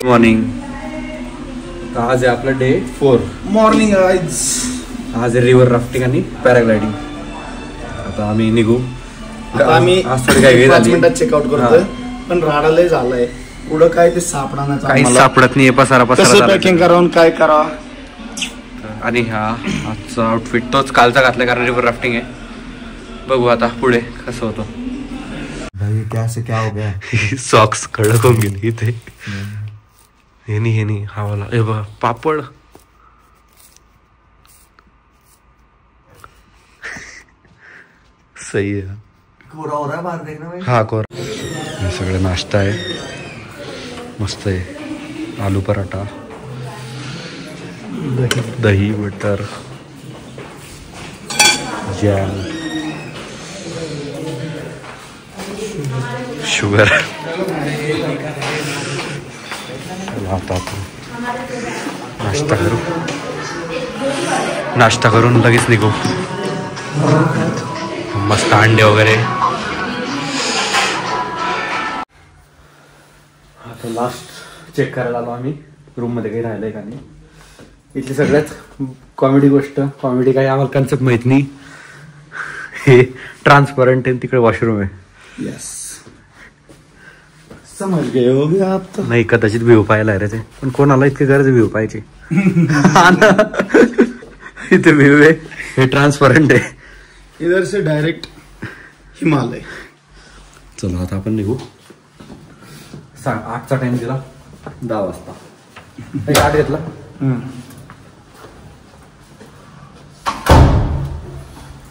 Morning. आज आहे आपलं डे 4. मॉर्निंग. आज आहे रिव्हर राफ्टिंग आणि पॅराग्लायडिंग. आता आम्ही निघू. आम्ही आज थोडी काही 5 मिनिटात चेकआउट करतोय, पण राडा लय झालाय. पुढं काय ते सापडणार काही सापडत नाही. पसारा पॅकिंग करावं काय करावं. आणि हा आजचा आउटफिट तोच कालचा घातलाय कारण रिव्हर राफ्टिंग आहे. बघू आता पुढे कसं होतं. भाई क्या हो गया. सॉक्स कडक होऊन गेली इथे. हे नाही हवाला. हे बघा पापड. सही आहे. कोरा हो रहा बाहर देखना भाई. हा कोरा. हे सगळं नाश्ता आहे. मस्त आहे. आलू पराठा, दही बटर, जॅम, शुगर. आता नाश्ता करून लगेच निघू. मस्त अंडे वगैरे. आता लास्ट चेक करायला आलो आम्ही रूम मध्ये काही राहिलंय का नाही. इथली सगळ्यात कॉमेडी गोष्ट, कॉमेडी काही आम्हाला कन्सेप्ट माहित नाही. हे ट्रान्सपरंट आहे, तिकडे वॉशरूम आहे. यस समझ गए हो गया आप तो. नाही कदाचित व्ह्यू पाहायला रे ते, पण कोणाला इतकी गरज व्ह्यू पाहायची. इथे व्ह्यू आहे, हे ट्रान्सपरंट आहे. इधर से डायरेक्ट हिमालय. चलो आता आपण निघू. 8चा टाइम दिला, 10 वाजता 8 घेतला.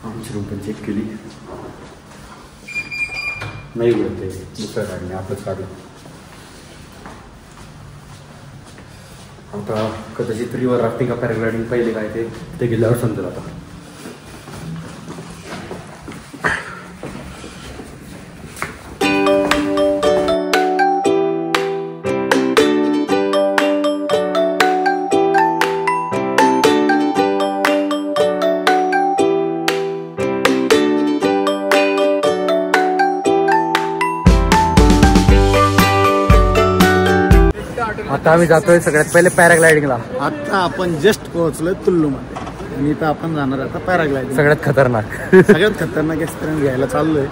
आमची रूम पण चेक केली, नाही बोलते दुसऱ्या काढणे आपलंच काढलं. आता कदाचित रिव्हर राफ्टिंग का पॅराग्लायडिंग पहिले काय ते गेल्यावर समजेल. आता आता आम्ही जातोय सगळ्यात पहिले पॅराग्लायडिंगला. आता आपण जस्ट पोहोचलोय कुल्लू मध्ये आणि इथं आपण जाणार आता पॅराग्लायडिंग. सगळ्यात खतरनाक एक्सपिरियन्स घ्यायला चाललोय.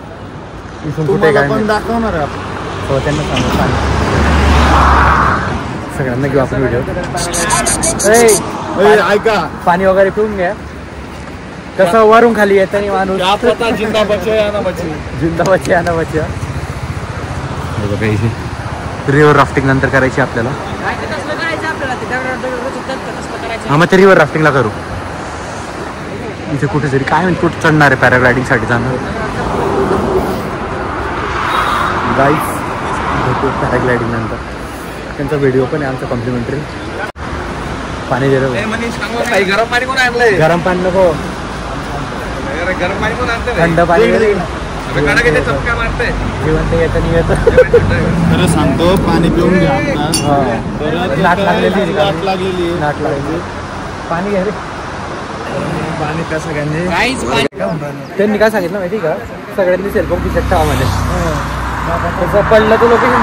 कुठे काय पण दाखवणार आहे आपण. हो त्यांना सांगू सगळ्यांना घेऊ आपण व्हिडिओ. ऐका पाणी वगैरे पिऊन घ्या. कसं वरून खाली येताना माणूस जिंदा बचे या ना बचे. रिव्हर राफ्टिंग नंतर करायची आपल्याला. हा मग ते रिव्हर राफ्टिंगला करू. इथे कुठेतरी काय म्हणजे कुठे चढणार आहे पॅराग्लायडिंग साठी जाणार. गाईस भेटू पॅराग्लायडिंग नंतर. त्यांचा व्हिडिओ पण आहे आमचा कॉम्प्लिमेंटरी. पाणी दे गरम पाणी कोण आणलंय. गरम पाणी नको, गरम पाणी कोण आणलंय. थंड पाणी. जीवन ते येतं नाही येतं. खरं सांगतो पाणी पिऊन घ्या. नाट लागलेली पाणी घ्या रे. पाणी त्या सगळ्यांनी त्यांनी काय सांगितलं माहिती का, सगळ्यांनी सेल्फोन खिशात ठेवा म्हणे. तसं पडलं तर लोकेशन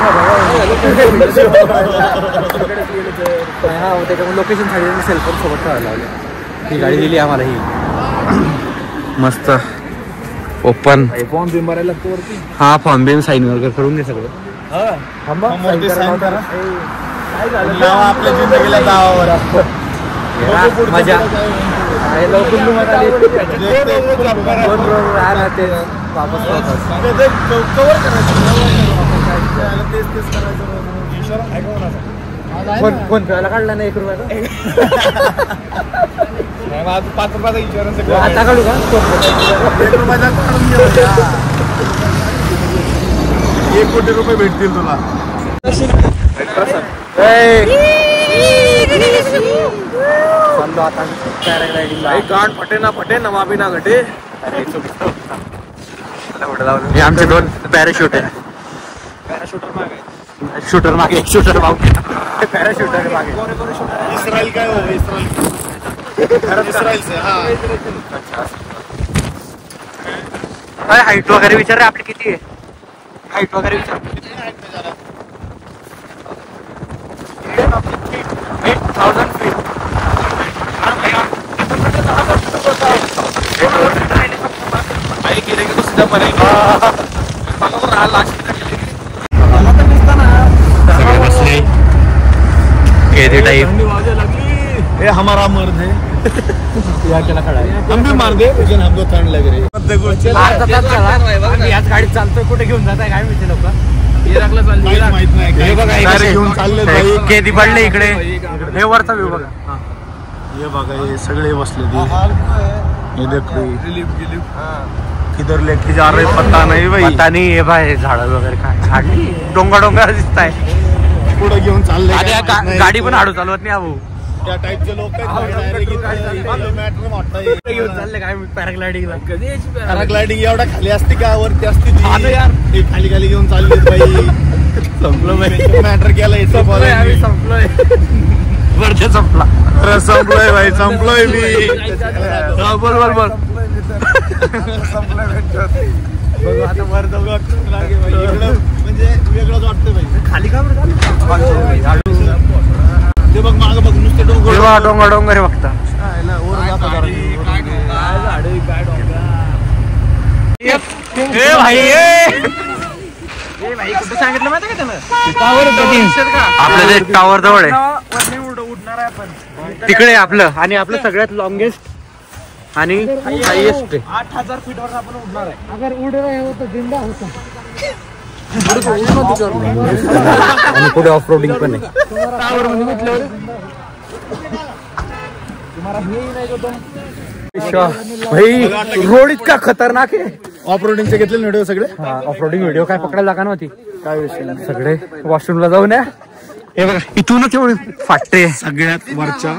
हा त्याच्यामुळे लोकेशन साठी सेल्फोन सोबत ठेवायला लावले. ही गाडी दिली आम्हाला ही मस्त ओपन. फॉर्म बिम भरायला लागतो वरती. हा फॉर्म बिम साईन वगैरे करून घे सगळं. आपल्या जिंदगीला दावावर मजा. फोन पेला काढला नाही 1 रुपयाचा. 5 रुपयाचा इन्शुरन्स आता काढू का. 1 रुपयाचा काढून घे. 1 कोटी रुपये भेटतील तुला. आता पॅराग्लायडिंग फटे ना माफी ना घटे. हे आमचे 2 पॅराशूट आहे. शूटर मागे शूटर मागे पॅराशूटर मागे. इस्रायल काय हो. इस्रायल हाईट वगैरे विचार रे आपली किती आहे. हाईट वगैरे विचार. 1000 feet. गेले की तो सीधा पडेगा. सगळे बसले केदी टाइप. ये हमारा मर्द है. हम भी मार दे लेकिन हमको ठंड लग रही है. याच गाडीत चालतोय. कुठे घेऊन जात आहे काय माहिती लोक. माहित नाही घेऊन चालले भाई. केदी पडले इकडे. हे वरचा व्ह्यू बघा. हे बघा हे सगळे बसले ते. ये देखो किधर लेके जा रहे पता नहीं भाई. पता नाही. हे भाई झाड वगैरे काय झाडी डोंगर दिसत आहे. पुढे घेऊन चालले. गाडी पण हाडू चालवत नाही भाऊ. त्या टाईपचे लोक घेऊन चालले काय पॅराग्लायडिंगला. पॅराग्लायडिंग एवढा खाली असते का वरती असते ती. खाली खाली घेऊन चालले बाई. संपलो मॅटर केलं. आम्ही संपलोय. वरच्या संपला. संपलोय भाई. संपलोय मी. बोल बोल बोल. बघू आता वर जाऊ. म्हणजे वेगळंच वाटतं भाई. खाली का ते बघ माग बघ नुसते डोंगर डोंगर डोंगर बघता. कुठं सांगितलं माहिती का त्यानं. आपलं ते टावर जवळ आहे तिकडे आपलं. आणि आपलं सगळ्यात लॉंगेस्ट आणि हायेस्ट 8000 फीटवर आपण उडणार आहे. अगर उड रहे हो तो जिंदा होता. आणि पुढे ऑफ रोडिंग पण आहे. भाई रोड इतका खतरनाक आहे. ऑफ रोडिंगचे घेतले व्हिडिओ सगळे. ऑफ रोडिंग व्हिडिओ काय पकडायला जागा नव्हती. काय विषय सगळे वॉशरूमला जाऊन या. हे बघा इथूनच एवढी फाटते. सगळ्यात वरच्या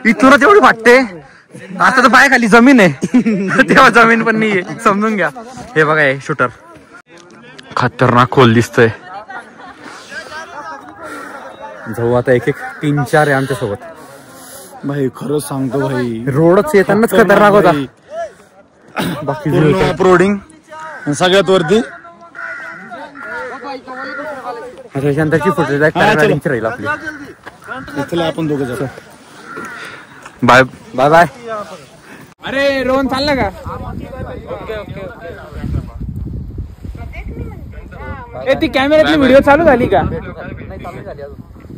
इथूनच एवढी फाटते. आता तर पाय खाली जमीन आहे. तेव्हा जमीन पण नाहीये. समजून घ्या. हे बघा हे शूटर खतरनाक खोल दिसतोय. जाऊ आता एक 3-4 आहे आमच्या सोबत. भाई खरंच सांगतो भाई. रोडच येतानाच खतरनाक होता. बाकी ऑफ रोडिंग सगळ्यात वरती. त्याच्यानंतरची फुटेज राहील आपली. चला आपण दोघं जातो. Bye bye bye. अरे रोहन चालला का. ती कॅमेऱ्यातली व्हिडिओ चालू झाली का.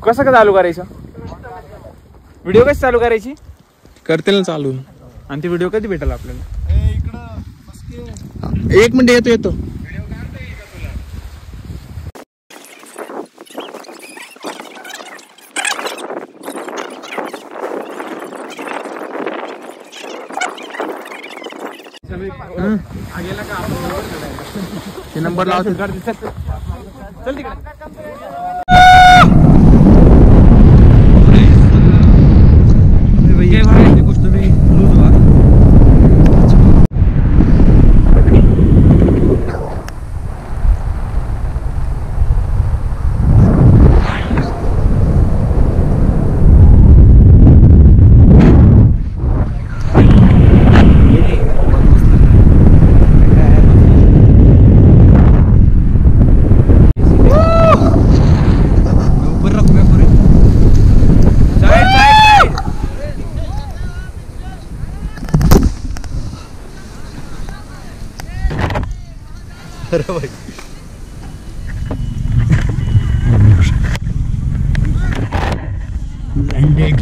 कसं का चालू करायचं. व्हिडिओ कशी चालू करायची. करते ना चालू. आणि ती व्हिडिओ कधी भेटेल आपल्याला. 1 मिनिट येतो. नंबर लाव. चल तिकडे. Landed.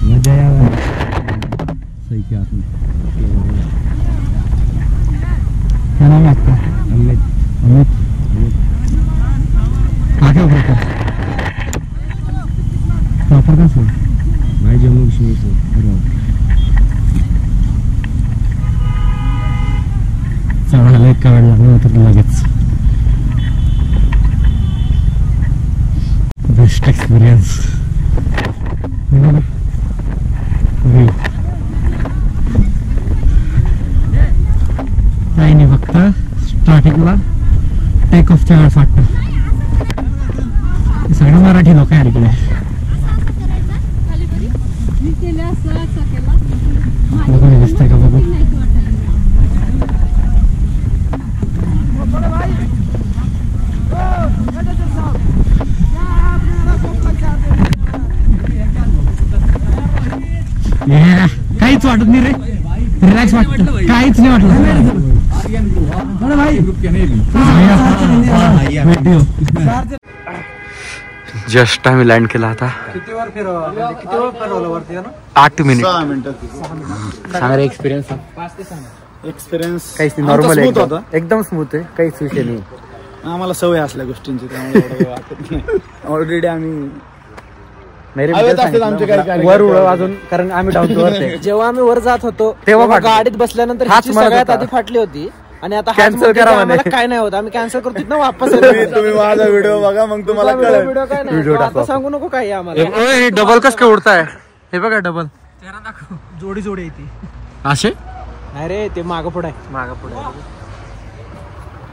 मजा यावा. सही किया आपने. क्या नाम है आपका. अमित. अमित कहाँ के प्रॉपर. प्रॉपर कहाँ से. भाई जम्मू कश्मीर से. चढायला इतका वेळ लागला तर लगेच. Best experience. काही नाही फक्त स्टार्टिंगला टेक ऑफच्या वेळ फाटतं. सगळे मराठी लोक आहे इकडे. बघू दिसतंय का बघू. काहीच वाटत नाही रे, रिलॅक्स वाटत, काहीच नाही वाटलं. जस्ट आम्ही लँड केला आता. किती वेळ फिरवलं वरती? 8 मिनिट. 6 मिनिटं. सांगा रे एक्सपिरियन्स. एक्सपिरियन्स काहीच नाही, नॉर्मल आहे, एकदम स्मूथ आहे, काहीच विषय नाही. आम्हाला सवय असल्या गोष्टींची, त्यामुळे वाटत नाही. ऑलरेडी आम्ही वर उडव अजून, कारण आम्ही डाऊन टू अर्थ आहे. जेव्हा आम्ही वर जात होतो तेव्हा गाडीत बसल्यानंतर हाच हिची म्हणत सगळ्यात होता. आधी फाटली होती आणि आता Cancel करा म्हणे. काय नाही होत, आम्ही कॅन्सल करतो ना वापस. तुम्ही माझा व्हिडिओ बघा, मग तुम्हाला कळेल. व्हिडिओ काय नाही, व्हिडिओ आता टाकू. सांगू नको काही आम्हाला. हे डबल कस काय उडताय? हे बघा डबल जोडी जोडी येते. असे नाही रे, ते मागं पुढे आहे, मागं पुढे.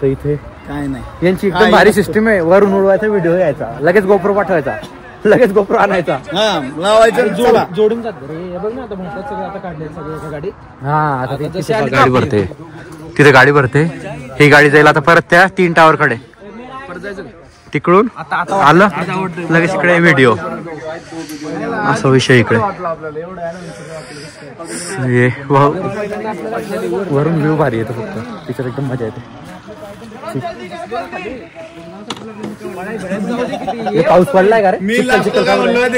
तर इथे काय नाही, यांची एकदम भारी सिस्टीम आहे. वरून उडवायचा, व्हिडिओ यायचा, लगेच गोप्रो पाठवायचा, लगेच गोप्रो आणायचा. लावायचं जोडून जात रे. हे बघ ना, आता म्हणतात सगळं आता काढले सगळं एका गाडी. हा आता आता तिथे जशी आली गाडी भरते, तिथे गाडी भरते. ही गाडी जाईल आता परत त्या 3 टावर कडे, तिकडून आलं लगेच इकडे व्हिडिओ. असा विषय इकडे. वरून व्ह्यू भारी येतो, फक्त तिच्यात एकदम मजा येते. पाऊस पडलाय का रे? मी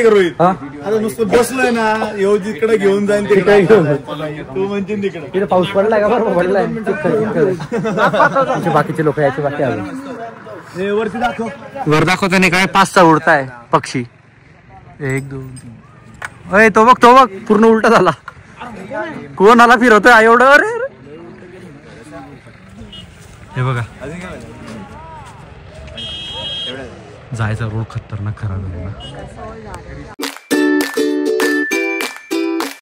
रोहित, आता नुसतं बसलोय ना, येऊ जिकडे घेऊन जाईन तिकडे घेऊन. तू म्हणजे तिकडे तिथे पाऊस पडलाय का? बरोबर पडलाय. बाकीचे लोक यायचे बाकी अजून. वरती दाखव. वर दाखवतो नाही काय, 5चा उडताय पक्षी. 1 2 3. अय तो बघ पूर्ण उलटा झाला. कोण आला फिरवतोय एवढं? अरे हे बघा, जायचा रोड खतरनाक खराब आहे.